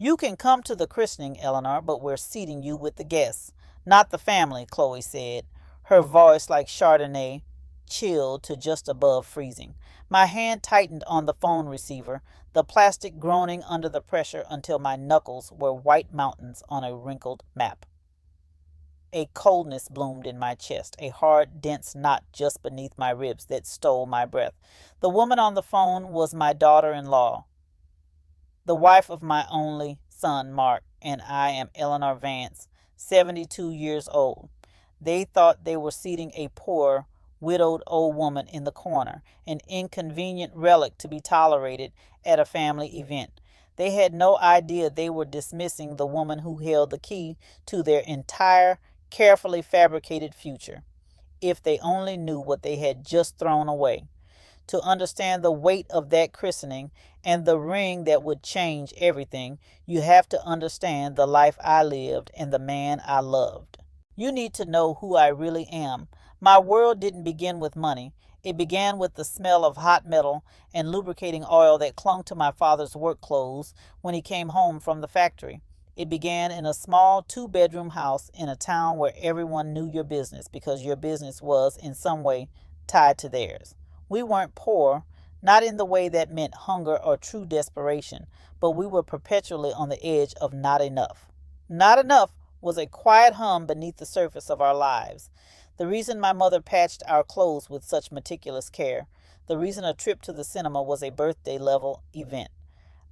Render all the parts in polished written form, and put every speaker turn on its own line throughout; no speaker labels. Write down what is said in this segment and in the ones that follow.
"You can come to the christening, Eleanor, but we're seating you with the guests, not the family," Chloe said, her voice like Chardonnay, chilled to just above freezing. My hand tightened on the phone receiver, the plastic groaning under the pressure until my knuckles were white mountains on a wrinkled map. A coldness bloomed in my chest, a hard, dense knot just beneath my ribs that stole my breath. The woman on the phone was my daughter-in-law, the wife of my only son, Mark, and I am Eleanor Vance, 72 years old. They thought they were seating a poor, widowed old woman in the corner, an inconvenient relic to be tolerated at a family event. They had no idea they were dismissing the woman who held the key to their entire, carefully fabricated future. If they only knew what they had just thrown away. To understand the weight of that christening and the ring that would change everything, you have to understand the life I lived and the man I loved. You need to know who I really am. My world didn't begin with money. It began with the smell of hot metal and lubricating oil that clung to my father's work clothes when he came home from the factory. It began in a small two-bedroom house in a town where everyone knew your business because your business was in some way tied to theirs. We weren't poor, not in the way that meant hunger or true desperation, but we were perpetually on the edge of not enough. Not enough was a quiet hum beneath the surface of our lives. The reason my mother patched our clothes with such meticulous care, the reason a trip to the cinema was a birthday level event.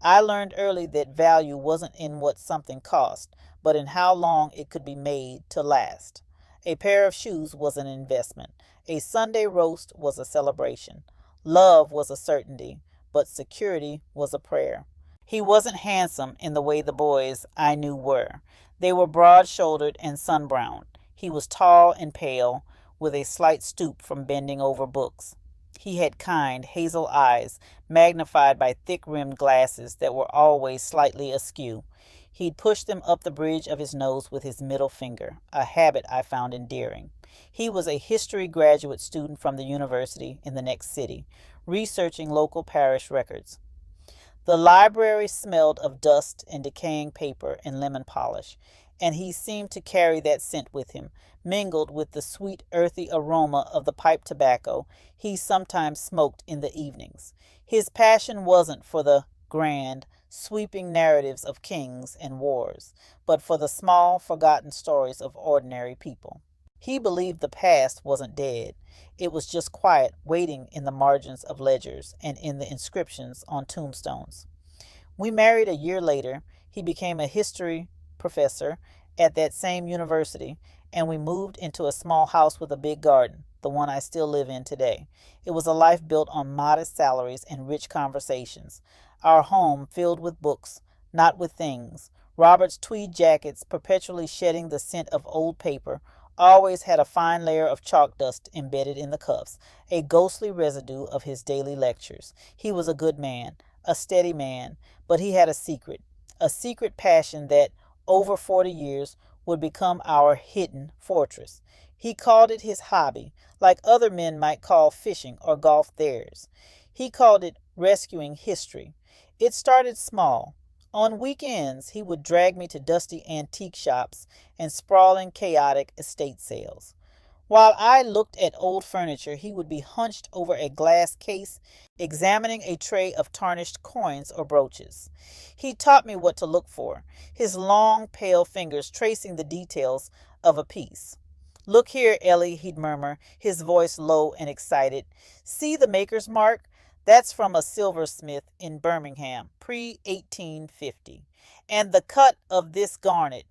I learned early that value wasn't in what something cost, but in how long it could be made to last. A pair of shoes was an investment. A Sunday roast was a celebration. Love was a certainty, but security was a prayer. He wasn't handsome in the way the boys I knew were. They were broad-shouldered and sun-browned. He was tall and pale, with a slight stoop from bending over books. He had kind, hazel eyes, magnified by thick-rimmed glasses that were always slightly askew. He'd push them up the bridge of his nose with his middle finger, a habit I found endearing. He was a history graduate student from the university in the next city, researching local parish records. The library smelled of dust and decaying paper and lemon polish, and he seemed to carry that scent with him, mingled with the sweet, earthy aroma of the pipe tobacco he sometimes smoked in the evenings. His passion wasn't for the grand, sweeping narratives of kings and wars, but for the small, forgotten stories of ordinary people. He believed the past wasn't dead. It was just quiet, waiting in the margins of ledgers and in the inscriptions on tombstones. We married a year later. He became a history professor at that same university, and we moved into a small house with a big garden, the one I still live in today. It was a life built on modest salaries and rich conversations. Our home filled with books, not with things. Robert's tweed jackets, perpetually shedding the scent of old paper, always had a fine layer of chalk dust embedded in the cuffs, a ghostly residue of his daily lectures. He was a good man, a steady man, but he had a secret passion that, over 40 years, would become our hidden fortress. He called it his hobby, like other men might call fishing or golf theirs. He called it rescuing history. It started small. On weekends, he would drag me to dusty antique shops and sprawling, chaotic estate sales. While I looked at old furniture, he would be hunched over a glass case, examining a tray of tarnished coins or brooches. He taught me what to look for, his long, pale fingers tracing the details of a piece. "Look here, Ellie," he'd murmur, his voice low and excited. "See the maker's mark? That's from a silversmith in Birmingham, pre-1850. And the cut of this garnet.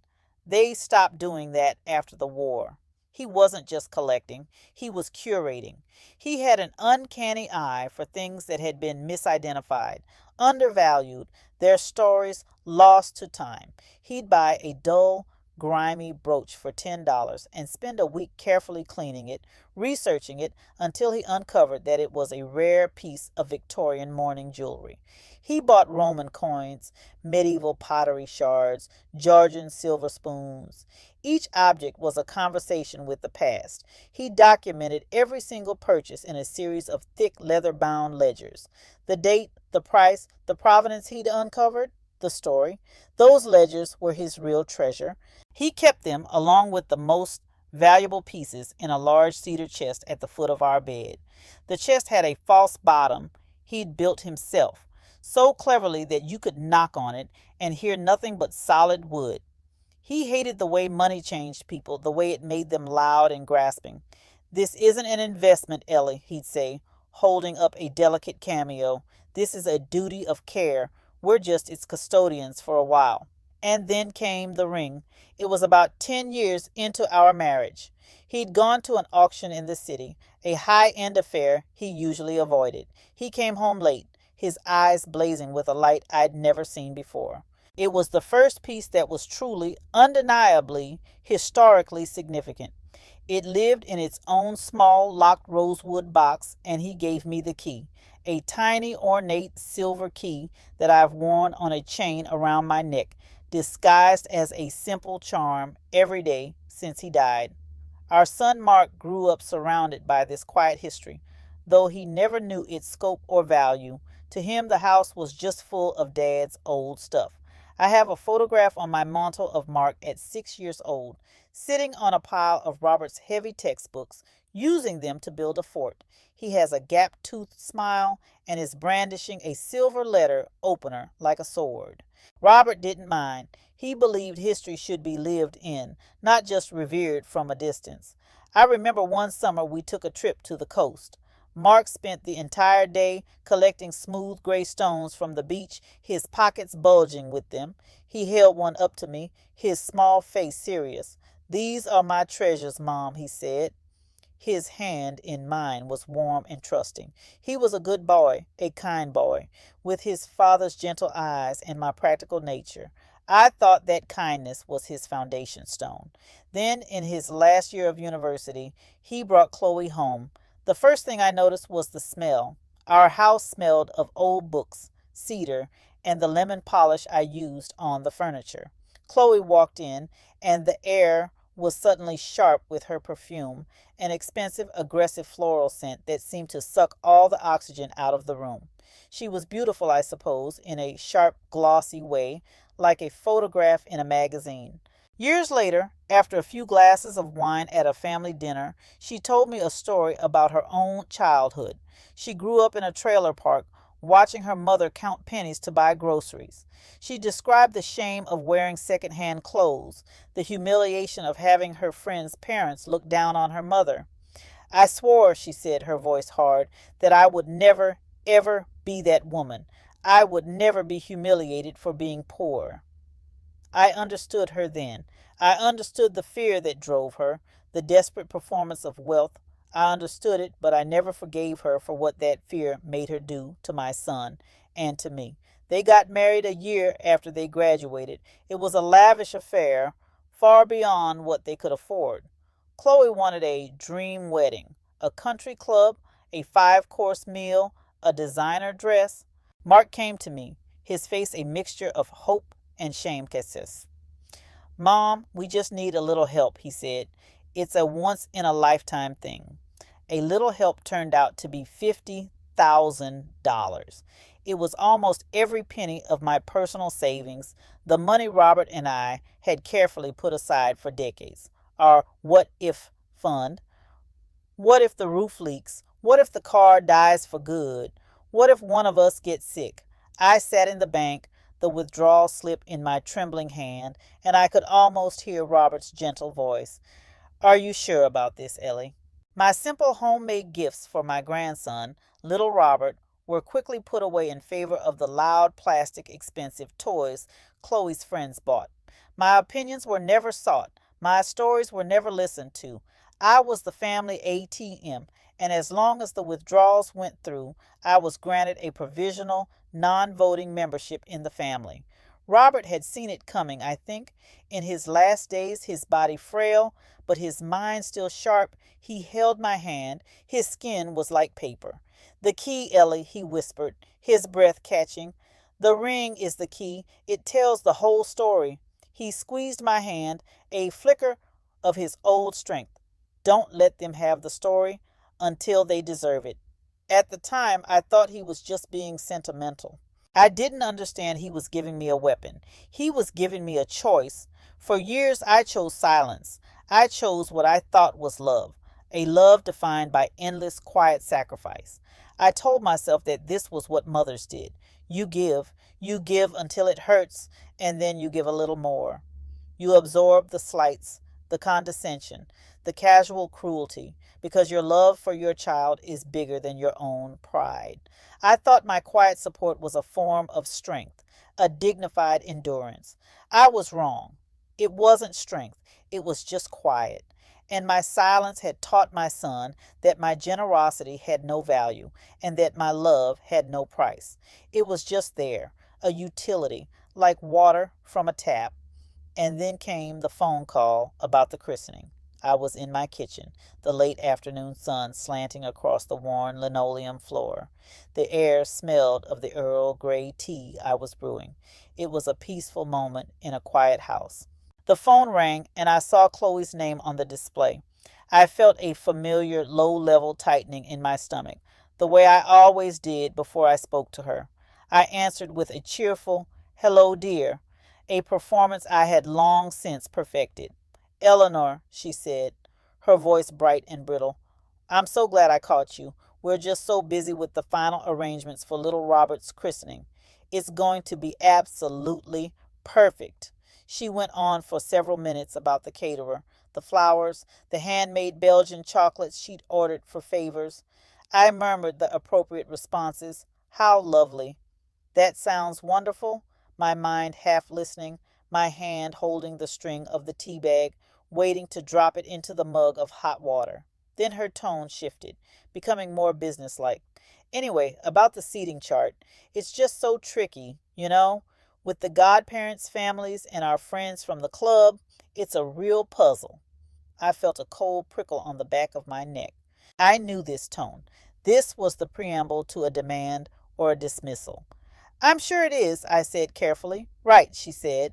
They stopped doing that after the war." He wasn't just collecting, he was curating. He had an uncanny eye for things that had been misidentified, undervalued, their stories lost to time. He'd buy a dull, grimy brooch for $10 and spend a week carefully cleaning it, researching it until he uncovered that it was a rare piece of Victorian mourning jewelry. He bought Roman coins, medieval pottery shards, Georgian silver spoons. Each object was a conversation with the past. He documented every single purchase in a series of thick leather-bound ledgers. The date, the price, the provenance he'd uncovered, the story. Those ledgers were his real treasure. He kept them, along with the most valuable pieces, in a large cedar chest at the foot of our bed. The chest had a false bottom he'd built himself, so cleverly that you could knock on it and hear nothing but solid wood. He hated the way money changed people, the way it made them loud and grasping. "This isn't an investment, Ellie," he'd say, holding up a delicate cameo. "This is a duty of care. We're just its custodians for a while." And then came the ring. It was about 10 years into our marriage. He'd gone to an auction in the city, a high-end affair he usually avoided. He came home late, his eyes blazing with a light I'd never seen before. It was the first piece that was truly, undeniably, historically significant. It lived in its own small, locked rosewood box, and he gave me the key, a tiny, ornate silver key that I've worn on a chain around my neck, disguised as a simple charm every day since he died. Our son Mark grew up surrounded by this quiet history, though he never knew its scope or value. To him, the house was just full of Dad's old stuff. I have a photograph on my mantel of Mark at 6 years old, sitting on a pile of Robert's heavy textbooks, using them to build a fort. He has a gap-toothed smile and is brandishing a silver letter opener like a sword. Robert didn't mind. He believed history should be lived in, not just revered from a distance. I remember one summer we took a trip to the coast. Mark spent the entire day collecting smooth gray stones from the beach, his pockets bulging with them. He held one up to me, his small face serious. "These are my treasures, Mom," he said. His hand in mine was warm and trusting. He was a good boy, a kind boy, with his father's gentle eyes and my practical nature. I thought that kindness was his foundation stone. Then, in his last year of university, he brought Chloe home. The first thing I noticed was the smell. Our house smelled of old books, cedar, and the lemon polish I used on the furniture. Chloe walked in, and the air was suddenly sharp with her perfume, an expensive, aggressive floral scent that seemed to suck all the oxygen out of the room. She was beautiful, I suppose, in a sharp, glossy way, like a photograph in a magazine. Years later, after a few glasses of wine at a family dinner, she told me a story about her own childhood. She grew up in a trailer park, watching her mother count pennies to buy groceries. She described the shame of wearing second-hand clothes, the humiliation of having her friends' parents look down on her mother. "I swore," she said, her voice hard, "that I would never, ever be that woman. I would never be humiliated for being poor." I understood her then. I understood the fear that drove her, the desperate performance of wealth. I understood it, but I never forgave her for what that fear made her do to my son and to me. They got married a year after they graduated. It was a lavish affair, far beyond what they could afford. Chloe wanted a dream wedding, a country club, a 5-course meal, a designer dress. Mark came to me, his face a mixture of hope and shamefacedness. "Mom, we just need a little help," he said. "It's a once-in-a-lifetime thing." A little help turned out to be $50,000. It was almost every penny of my personal savings, the money Robert and I had carefully put aside for decades. Our what-if fund. What if the roof leaks? What if the car dies for good? What if one of us gets sick? I sat in the bank, the withdrawal slip in my trembling hand, and I could almost hear Robert's gentle voice. "Are you sure about this, Ellie?" My simple homemade gifts for my grandson, little Robert, were quickly put away in favor of the loud, plastic, expensive toys Chloe's friends bought. My opinions were never sought. My stories were never listened to. I was the family ATM, and as long as the withdrawals went through, I was granted a provisional, non-voting membership in the family. Robert had seen it coming, I think. In his last days, his body frail, but his mind still sharp, he held my hand. His skin was like paper. "The key, Ellie," he whispered, his breath catching. "The ring is the key. It tells the whole story." He squeezed my hand, a flicker of his old strength. "Don't let them have the story until they deserve it." At the time, I thought he was just being sentimental. I didn't understand he was giving me a weapon. He was giving me a choice. For years, I chose silence. I chose what I thought was love, a love defined by endless, quiet sacrifice. I told myself that this was what mothers did. You give until it hurts, and then you give a little more. You absorb the slights, the condescension, the casual cruelty, because your love for your child is bigger than your own pride. I thought my quiet support was a form of strength, a dignified endurance. I was wrong. It wasn't strength, it was just quiet. And my silence had taught my son that my generosity had no value and that my love had no price. It was just there, a utility, like water from a tap. And then came the phone call about the christening. I was in my kitchen, the late afternoon sun slanting across the worn linoleum floor. The air smelled of the Earl Grey tea I was brewing. It was a peaceful moment in a quiet house. The phone rang, and I saw Chloe's name on the display. I felt a familiar low-level tightening in my stomach, the way I always did before I spoke to her. I answered with a cheerful, "Hello, dear," a performance I had long since perfected. "Eleanor," she said, her voice bright and brittle, "I'm so glad I caught you. We're just so busy with the final arrangements for little Robert's christening. It's going to be absolutely perfect." She went on for several minutes about the caterer, the flowers, the handmade Belgian chocolates she'd ordered for favors. I murmured the appropriate responses. "How lovely." "That sounds wonderful," my mind half listening, my hand holding the string of the tea bag, waiting to drop it into the mug of hot water. Then her tone shifted, becoming more businesslike. "Anyway, about the seating chart, it's just so tricky, with the godparents' families and our friends from the club. It's a real puzzle." I felt a cold prickle on the back of my neck. I knew this tone. This was the preamble to a demand or a dismissal. "I'm sure it is," I said carefully. "Right," she said,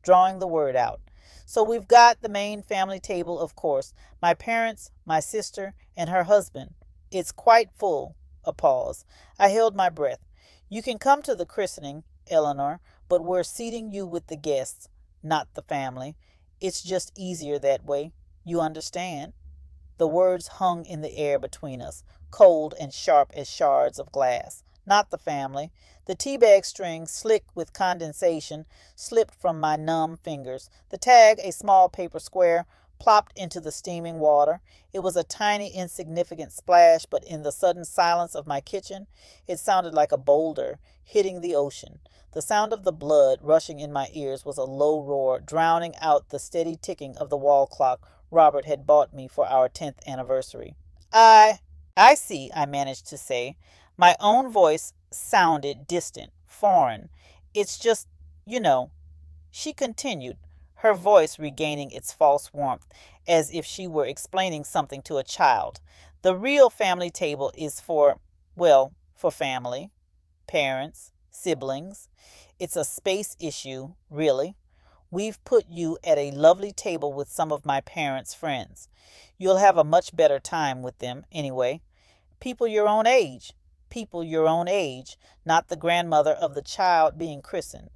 drawing the word out. "So we've got the main family table, of course. My parents, my sister, and her husband. It's quite full." A pause. I held my breath. "You can come to the christening, Eleanor, but we're seating you with the guests, not the family. It's just easier that way. You understand?" The words hung in the air between us, cold and sharp as shards of glass. Not the family. The tea-bag string, slick with condensation, slipped from my numb fingers. The tag, a small paper square, plopped into the steaming water. It was a tiny, insignificant splash, but in the sudden silence of my kitchen, it sounded like a boulder hitting the ocean. The sound of the blood rushing in my ears was a low roar, drowning out the steady ticking of the wall clock Robert had bought me for our 10th anniversary. I see," I managed to say. My own voice sounded distant, foreign. "It's just, you know," she continued, her voice regaining its false warmth, as if she were explaining something to a child. "The real family table is for family, parents, siblings. It's a space issue, really. We've put you at a lovely table with some of my parents' friends. You'll have a much better time with them, anyway. People your own age. People your own age, not the grandmother of the child being christened,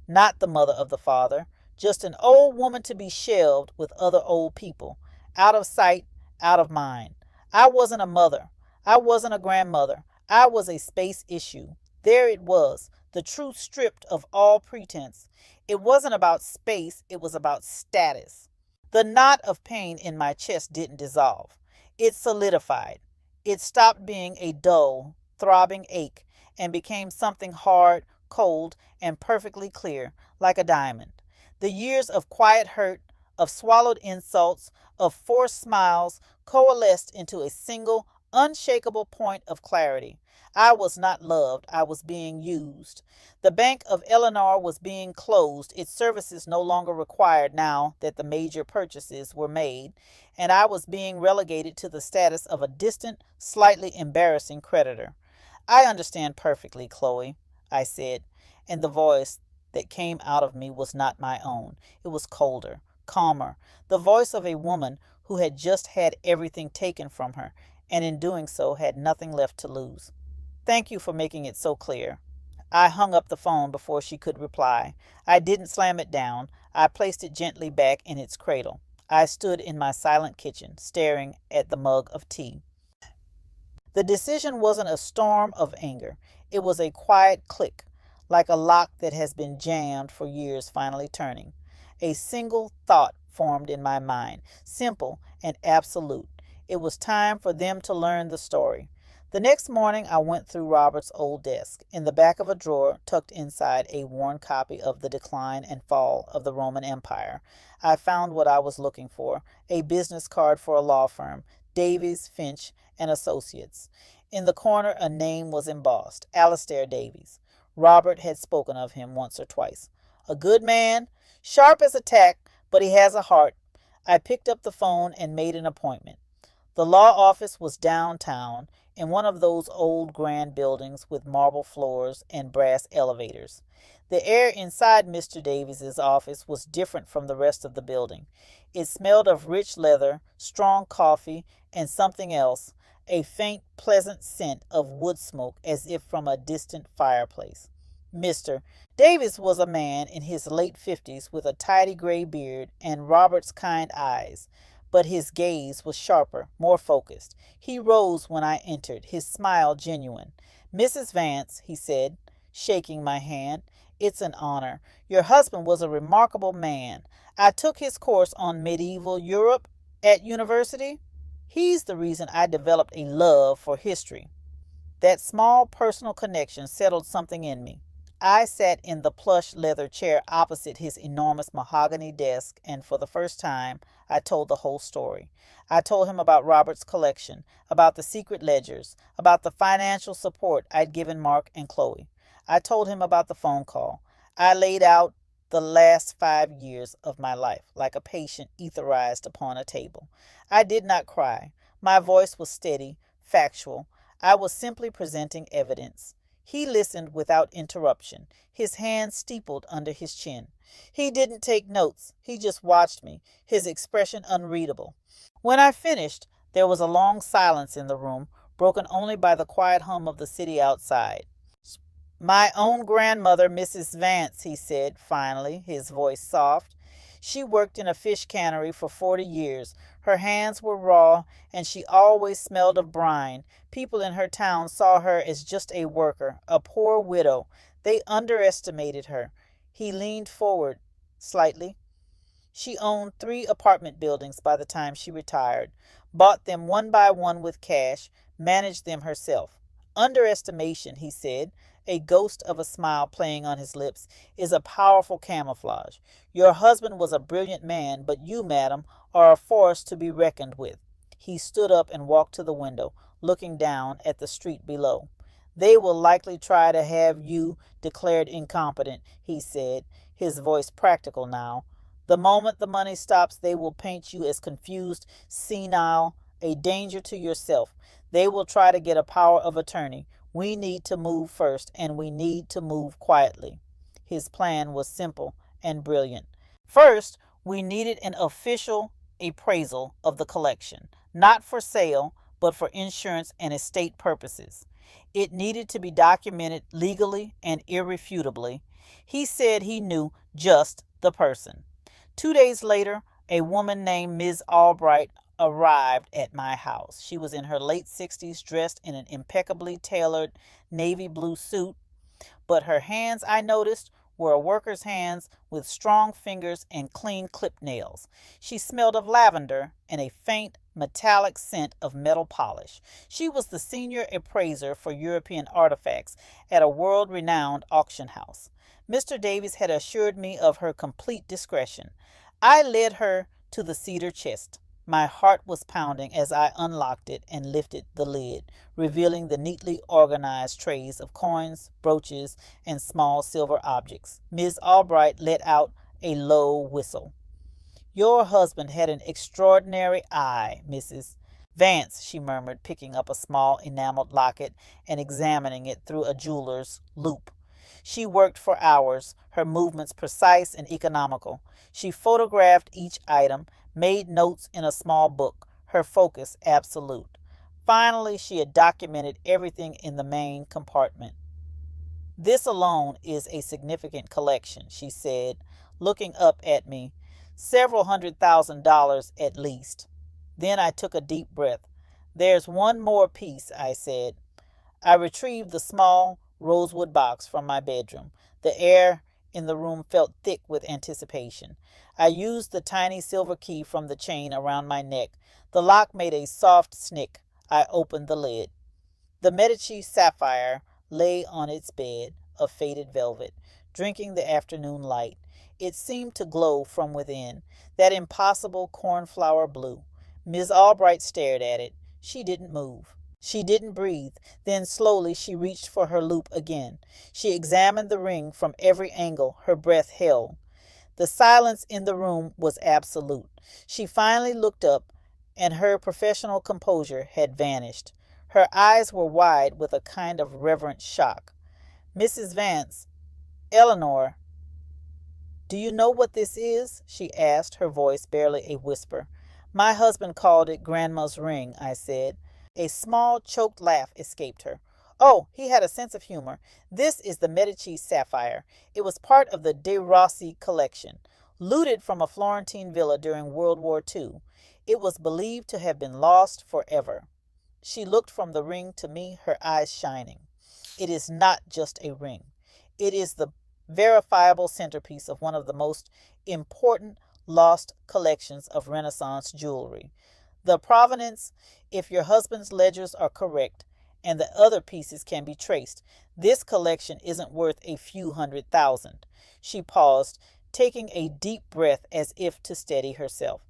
not the mother of the father, just an old woman to be shelved with other old people, out of sight, out of mind. I wasn't a mother. I wasn't a grandmother. I was a space issue. There it was, the truth stripped of all pretense. It wasn't about space, it was about status." The knot of pain in my chest didn't dissolve. It solidified. It stopped being a dull, throbbing ache and became something hard, cold, and perfectly clear, like a diamond. The years of quiet hurt, of swallowed insults, of forced smiles coalesced into a single, unshakable point of clarity. I was not loved, I was being used. The Bank of Eleanor was being closed, its services no longer required now that the major purchases were made, and I was being relegated to the status of a distant, slightly embarrassing creditor. "I understand perfectly, Chloe," I said, and the voice that came out of me was not my own. It was colder, calmer, the voice of a woman who had just had everything taken from her, and in doing so had nothing left to lose. "Thank you for making it so clear. I hung up the phone before she could reply. I didn't slam it down. I placed it gently back in its cradle. I stood in my silent kitchen, staring at the mug of tea. The decision wasn't a storm of anger. It was a quiet click, like a lock that has been jammed for years finally turning. A single thought formed in my mind, simple and absolute. It was time for them to learn the story. The next morning, I went through Robert's old desk. In the back of a drawer, tucked inside a worn copy of The Decline and Fall of the Roman Empire, I found what I was looking for, a business card for a law firm, Davies, Finch, and Associates. In the corner, a name was embossed, Alastair Davies. Robert had spoken of him once or twice. A good man, sharp as a tack, but he has a heart. I picked up the phone and made an appointment. The law office was downtown in one of those old grand buildings with marble floors and brass elevators. The air inside Mr. Davies's office was different from the rest of the building. It smelled of rich leather, strong coffee, and something else, a faint, pleasant scent of wood smoke as if from a distant fireplace. Mr. Davies was a man in his late 50s with a tidy gray beard and Robert's kind eyes, but his gaze was sharper, more focused. He rose when I entered, his smile genuine. "Mrs. Vance," he said, shaking my hand, "it's an honor. Your husband was a remarkable man. I took his course on medieval Europe at university. He's the reason I developed a love for history." That small personal connection settled something in me. I sat in the plush leather chair opposite his enormous mahogany desk, and for the first time, I told the whole story. I told him about Robert's collection, about the secret ledgers, about the financial support I'd given Mark and Chloe. I told him about the phone call. I laid out the last 5 years of my life like a patient etherized upon a table. I did not cry. My voice was steady, factual. I was simply presenting evidence. He listened without interruption, his hands steepled under his chin. He didn't take notes. He just watched me, his expression unreadable. When I finished, there was a long silence in the room, broken only by the quiet hum of the city outside. "My own grandmother, Mrs. Vance," he said finally, his voice soft. "She worked in a fish cannery for 40 years. Her hands were raw, and she always smelled of brine. People in her town saw her as just a worker, a poor widow. They underestimated her." He leaned forward slightly. "She owned 3 apartment buildings by the time she retired, bought them one by one with cash, managed them herself. Underestimation," he said, a ghost of a smile playing on his lips, "is a powerful camouflage. Your husband was a brilliant man, but you, madam, are a force to be reckoned with." He stood up and walked to the window, looking down at the street below. "They will likely try to have you declared incompetent," he said, his voice practical now. "The moment the money stops, they will paint you as confused, senile, a danger to yourself. They will try to get a power of attorney. We need to move first, and we need to move quietly." His plan was simple and brilliant. First, we needed an official appraisal of the collection, not for sale, but for insurance and estate purposes. It needed to be documented legally and irrefutably. He said he knew just the person. 2 days later, a woman named Ms. Albright arrived at my house. She was in her late 60s, dressed in an impeccably tailored navy blue suit, but her hands, I noticed, were a worker's hands with strong fingers and clean clipped nails. She smelled of lavender and a faint, metallic scent of metal polish. She was the senior appraiser for European artifacts at a world-renowned auction house. Mr. Davies had assured me of her complete discretion. I led her to the cedar chest. My heart was pounding as I unlocked it and lifted the lid, revealing the neatly organized trays of coins, brooches, and small silver objects. Ms. Albright let out a low whistle. "Your husband had an extraordinary eye, Mrs. Vance," she murmured, picking up a small enameled locket and examining it through a jeweler's loupe. She worked for hours, her movements precise and economical. She photographed each item, made notes in a small book, her focus absolute. Finally, she had documented everything in the main compartment. This alone is a significant collection, she said, looking up at me. Several $100,000 at least. Then I took a deep breath. There's one more piece, I said. I retrieved the small rosewood box from my bedroom. The air in the room felt thick with anticipation. I used the tiny silver key from the chain around my neck. The lock made a soft snick. I opened the lid. The Medici sapphire lay on its bed of faded velvet, drinking the afternoon light. It seemed to glow from within, that impossible cornflower blue. Miss Albright stared at it. She didn't move. She didn't breathe. Then slowly she reached for her loupe again. She examined the ring from every angle. Her breath held. The silence in the room was absolute. She finally looked up, and her professional composure had vanished. Her eyes were wide with a kind of reverent shock. Mrs. Vance, Eleanor, do you know what this is? She asked, her voice barely a whisper. My husband called it Grandma's ring, I said. A small, choked laugh escaped her. Oh, he had a sense of humor. This is the Medici sapphire. It was part of the De Rossi collection, looted from a Florentine villa during World War II. It was believed to have been lost forever. She looked from the ring to me, her eyes shining. It is not just a ring. It is the verifiable centerpiece of one of the most important lost collections of Renaissance jewelry. The provenance, if your husband's ledgers are correct, and the other pieces can be traced. This collection isn't worth a few $100,000. She paused, taking a deep breath as if to steady herself.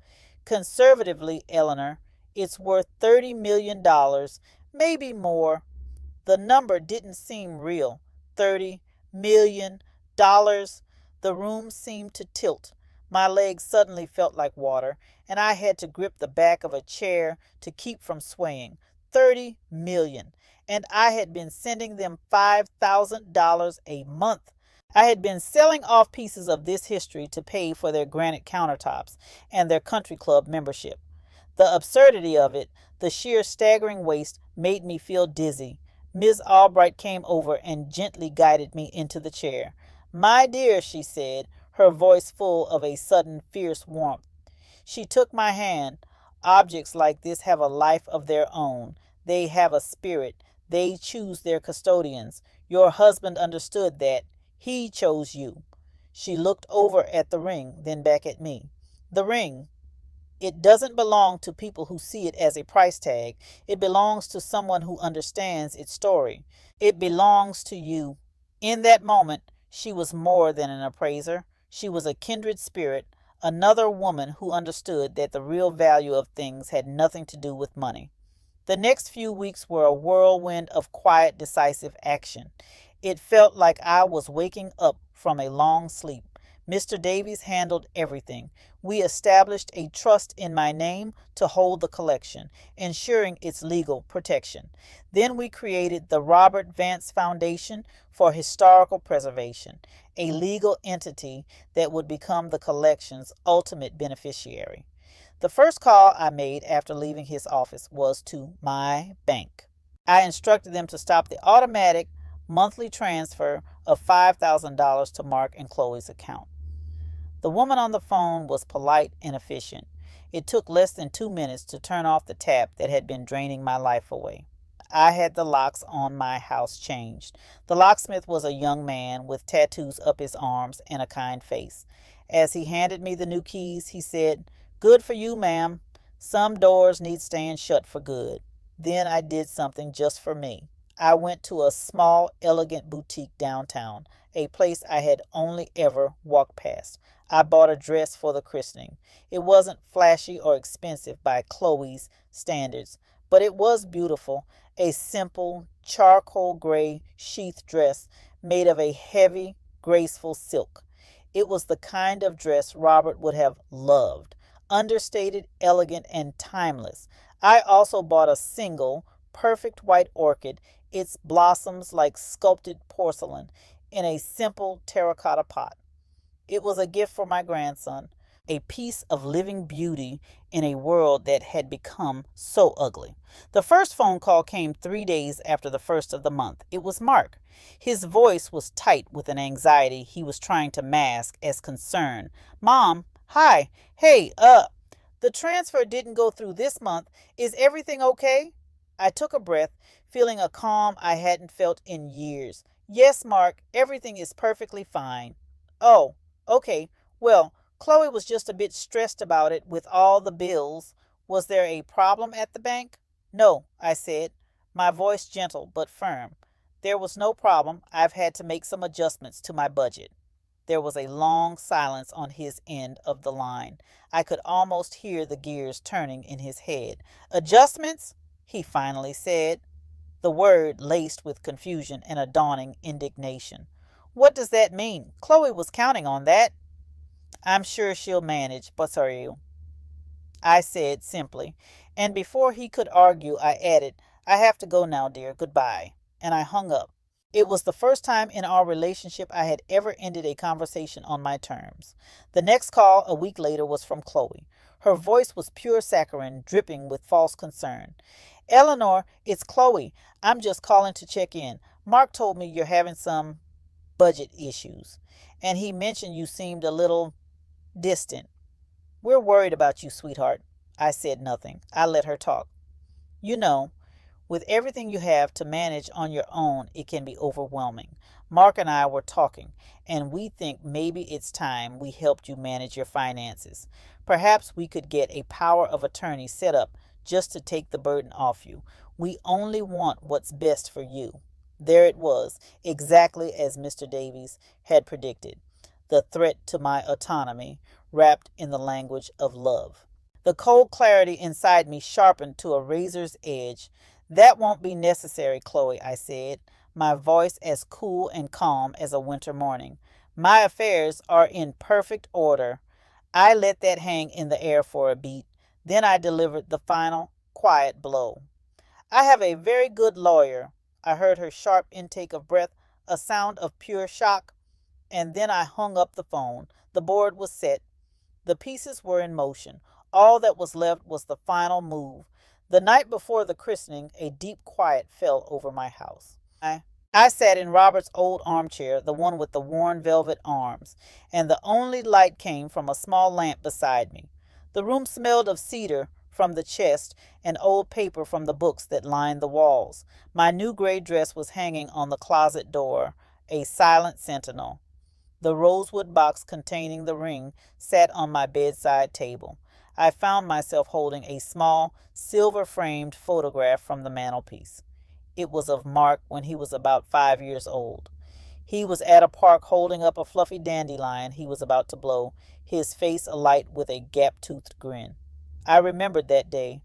Conservatively, Eleanor, it's worth $30 million, maybe more. The number didn't seem real. $30 million. The room seemed to tilt. My legs suddenly felt like water, and I had to grip the back of a chair to keep from swaying. $30 million. And I had been sending them $5,000 a month. I had been selling off pieces of this history to pay for their granite countertops and their country club membership. The absurdity of it, the sheer staggering waste, made me feel dizzy. Miss Albright came over and gently guided me into the chair. My dear, she said, her voice full of a sudden fierce warmth. She took my hand. Objects like this have a life of their own. They have a spirit. They choose their custodians. Your husband understood that. He chose you. She looked over at the ring, then back at me. The ring. It doesn't belong to people who see it as a price tag. It belongs to someone who understands its story. It belongs to you. In that moment, she was more than an appraiser. She was a kindred spirit, another woman who understood that the real value of things had nothing to do with money. The next few weeks were a whirlwind of quiet, decisive action. It felt like I was waking up from a long sleep. Mr. Davies handled everything. We established a trust in my name to hold the collection, ensuring its legal protection. Then we created the Robert Vance Foundation for Historical Preservation, a legal entity that would become the collection's ultimate beneficiary. The first call I made after leaving his office was to my bank. I instructed them to stop the automatic monthly transfer of $5,000 to Mark and Chloe's account. The woman on the phone was polite and efficient. It took less than 2 minutes to turn off the tap that had been draining my life away. I had the locks on my house changed. The locksmith was a young man with tattoos up his arms and a kind face. As he handed me the new keys, he said, "Good for you, ma'am. Some doors need staying shut for good." Then I did something just for me. I went to a small, elegant boutique downtown, a place I had only ever walked past. I bought a dress for the christening. It wasn't flashy or expensive by Chloe's standards, but it was beautiful, a simple, charcoal gray sheath dress made of a heavy, graceful silk. It was the kind of dress Robert would have loved, understated, elegant, and timeless. I also bought a single, perfect white orchid, its blossoms like sculpted porcelain, in a simple terracotta pot. It was a gift for my grandson, a piece of living beauty in a world that had become so ugly. The first phone call came 3 days after the first of the month. It was Mark. His voice was tight with an anxiety he was trying to mask as concern. Mom, hi, hey, the transfer didn't go through this month. Is everything okay? I took a breath, feeling a calm I hadn't felt in years. Yes, Mark, everything is perfectly fine. Oh, okay. Well, Chloe was just a bit stressed about it with all the bills. Was there a problem at the bank? No, I said, my voice gentle but firm. There was no problem. I've had to make some adjustments to my budget. There was a long silence on his end of the line. I could almost hear the gears turning in his head. Adjustments? He finally said, the word laced with confusion and a dawning indignation. What does that mean? Chloe was counting on that. I'm sure she'll manage, but are you? I said simply, and before he could argue, I added, I have to go now, dear. Goodbye. And I hung up. It was the first time in our relationship I had ever ended a conversation on my terms. The next call, a week later, was from Chloe. Her voice was pure saccharine, dripping with false concern. Eleanor, it's Chloe. I'm just calling to check in. Mark told me you're having some budget issues, and he mentioned you seemed a little distant. We're worried about you, sweetheart. I said nothing. I let her talk. You know, with everything you have to manage on your own, it can be overwhelming. Mark and I were talking, and we think maybe it's time we helped you manage your finances. Perhaps we could get a power of attorney set up just to take the burden off you. We only want what's best for you. There it was, exactly as Mr. Davies had predicted. The threat to my autonomy, wrapped in the language of love. The cold clarity inside me sharpened to a razor's edge. That won't be necessary, Chloe, I said, my voice as cool and calm as a winter morning. My affairs are in perfect order. I let that hang in the air for a beat. Then I delivered the final, quiet blow. I have a very good lawyer. I heard her sharp intake of breath, a sound of pure shock, and then I hung up the phone. The board was set. The pieces were in motion. All that was left was the final move. The night before the christening, a deep quiet fell over my house. I sat in Robert's old armchair, the one with the worn velvet arms, and the only light came from a small lamp beside me. The room smelled of cedar from the chest and old paper from the books that lined the walls. My new gray dress was hanging on the closet door, a silent sentinel. The rosewood box containing the ring sat on my bedside table. I found myself holding a small, silver-framed photograph from the mantelpiece. It was of Mark when he was about 5 years old. He was at a park holding up a fluffy dandelion he was about to blow, his face alight with a gap-toothed grin. I remembered that day.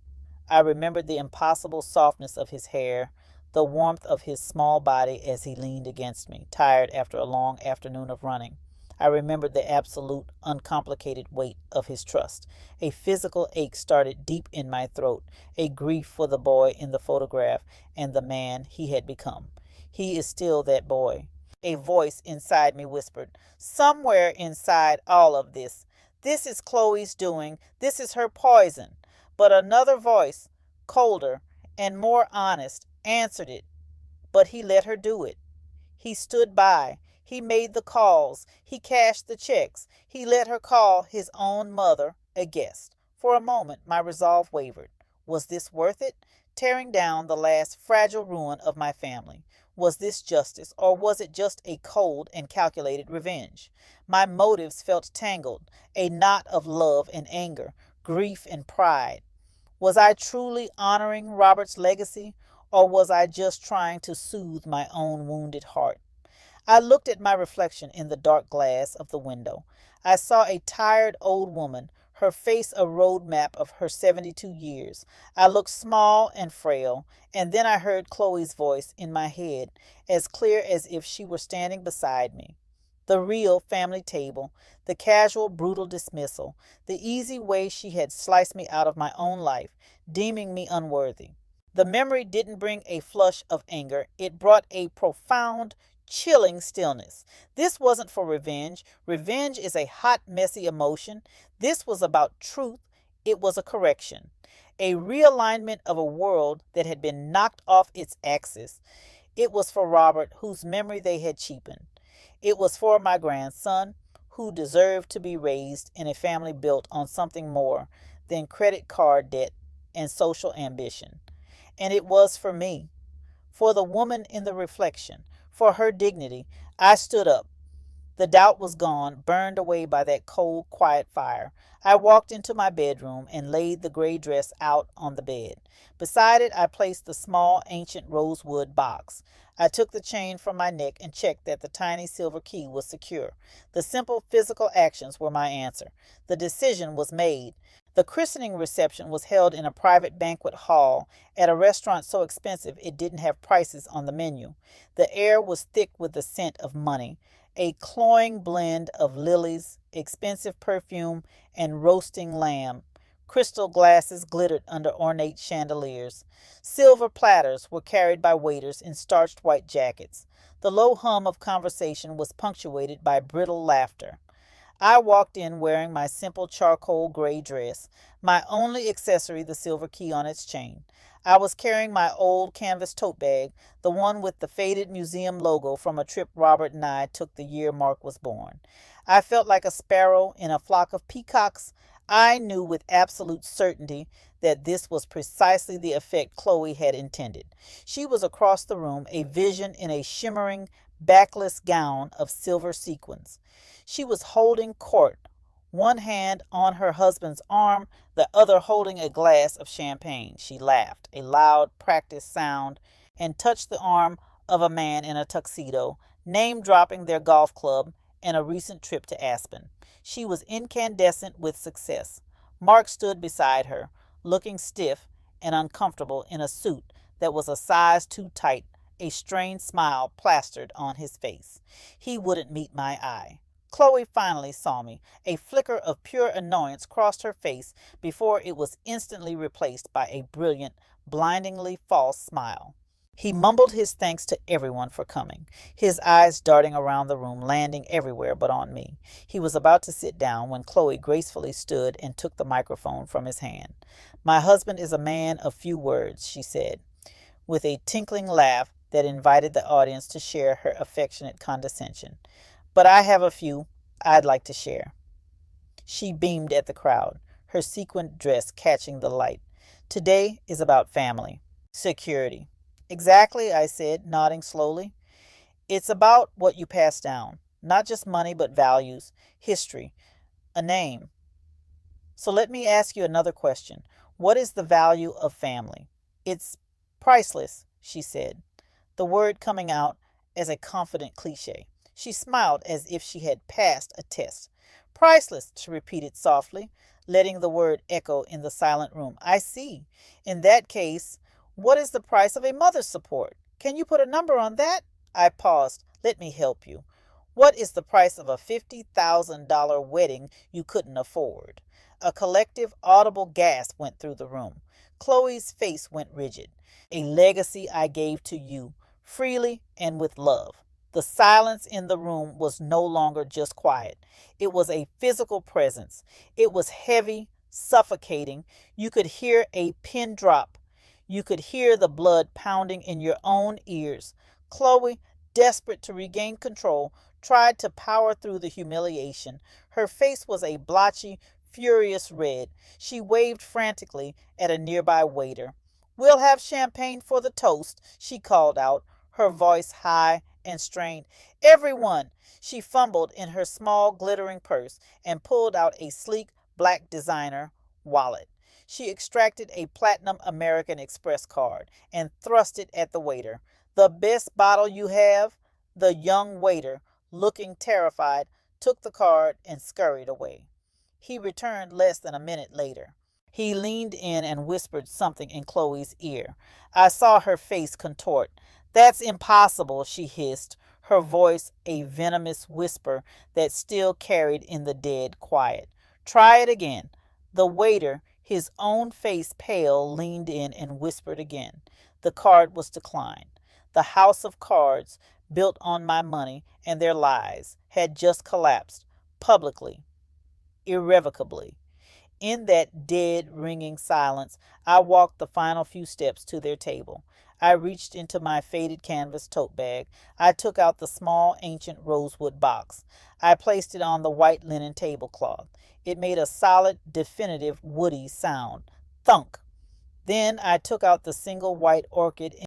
I remembered the impossible softness of his hair, the warmth of his small body as he leaned against me, tired after a long afternoon of running. I remembered the absolute, uncomplicated weight of his trust. A physical ache started deep in my throat, a grief for the boy in the photograph and the man he had become. He is still that boy. A voice inside me whispered, somewhere inside all of this, this is Chloe's doing, this is her poison. But another voice, colder and more honest, answered it. But he let her do it. He stood by. He made the calls. He cashed the checks. He let her call his own mother a guest. For a moment, my resolve wavered. Was this worth it? Tearing down the last fragile ruin of my family. Was this justice, or was it just a cold and calculated revenge? My motives felt tangled, a knot of love and anger, grief and pride. Was I truly honoring Robert's legacy, or was I just trying to soothe my own wounded heart? I looked at my reflection in the dark glass of the window. I saw a tired old woman, her face a road map of her 72 years. I looked small and frail, and then I heard Chloe's voice in my head, as clear as if she were standing beside me. The real family table, the casual, brutal dismissal, the easy way she had sliced me out of my own life, deeming me unworthy. The memory didn't bring a flush of anger. It brought a profound, chilling stillness. This wasn't for revenge. Revenge is a hot, messy emotion. This was about truth. It was a correction, a realignment of a world that had been knocked off its axis. It was for Robert, whose memory they had cheapened. It was for my grandson, who deserved to be raised in a family built on something more than credit card debt and social ambition. And it was for me, for the woman in the reflection, for her dignity. I stood up. The doubt was gone, burned away by that cold, quiet fire. I walked into my bedroom and laid the gray dress out on the bed. Beside it, I placed the small, ancient rosewood box. I took the chain from my neck and checked that the tiny silver key was secure. The simple physical actions were my answer. The decision was made. The christening reception was held in a private banquet hall at a restaurant so expensive it didn't have prices on the menu. The air was thick with the scent of money, a cloying blend of lilies, expensive perfume, and roasting lamb. Crystal glasses glittered under ornate chandeliers. Silver platters were carried by waiters in starched white jackets. The low hum of conversation was punctuated by brittle laughter. I walked in wearing my simple charcoal gray dress, my only accessory the silver key on its chain. I was carrying my old canvas tote bag, the one with the faded museum logo from a trip Robert and I took the year Mark was born. I felt like a sparrow in a flock of peacocks. I knew with absolute certainty that this was precisely the effect Chloe had intended. She was across the room, a vision in a shimmering, backless gown of silver sequins. She was holding court, one hand on her husband's arm, the other holding a glass of champagne. She laughed, a loud, practiced sound, and touched the arm of a man in a tuxedo, name-dropping their golf club and a recent trip to Aspen. She was incandescent with success. Mark stood beside her, looking stiff and uncomfortable in a suit that was a size too tight, a strained smile plastered on his face. He wouldn't meet my eye. Chloe finally saw me. A flicker of pure annoyance crossed her face before it was instantly replaced by a brilliant, blindingly false smile. He mumbled his thanks to everyone for coming, his eyes darting around the room, landing everywhere but on me. He was about to sit down when Chloe gracefully stood and took the microphone from his hand. "My husband is a man of few words," she said, with a tinkling laugh that invited the audience to share her affectionate condescension. "But I have a few I'd like to share." She beamed at the crowd, her sequined dress catching the light. "Today is about family, security." "Exactly," I said, nodding slowly. "It's about what you pass down, not just money but values, history, a name. So let me ask you another question. What is the value of family?" "It's priceless," she said, the word coming out as a confident cliche. She smiled as if she had passed a test. "Priceless," she repeated softly, letting the word echo in the silent room. "I see. In that case, what is the price of a mother's support? Can you put a number on that?" I paused. "Let me help you. What is the price of a $50,000 wedding you couldn't afford?" A collective, audible gasp went through the room. Chloe's face went rigid. "A legacy I gave to you, freely and with love." The silence in the room was no longer just quiet. It was a physical presence. It was heavy, suffocating. You could hear a pin drop. You could hear the blood pounding in your own ears. Chloe, desperate to regain control, tried to power through the humiliation. Her face was a blotchy, furious red. She waved frantically at a nearby waiter. "We'll have champagne for the toast," she called out, her voice high and strained. "Everyone!" She fumbled in her small, glittering purse and pulled out a sleek, black designer wallet. She extracted a platinum American Express card and thrust it at the waiter. "The best bottle you have?" The young waiter, looking terrified, took the card and scurried away. He returned less than a minute later. He leaned in and whispered something in Chloe's ear. I saw her face contort. "That's impossible," she hissed, her voice a venomous whisper that still carried in the dead quiet. "Try it again." The waiter, his own face pale, leaned in and whispered again. The card was declined. The house of cards, built on my money and their lies, had just collapsed, publicly, irrevocably. In that dead, ringing silence, I walked the final few steps to their table. I reached into my faded canvas tote bag. I took out the small, ancient rosewood box. I placed it on the white linen tablecloth. It made a solid, definitive, woody sound. Thunk! Then I took out the single white orchid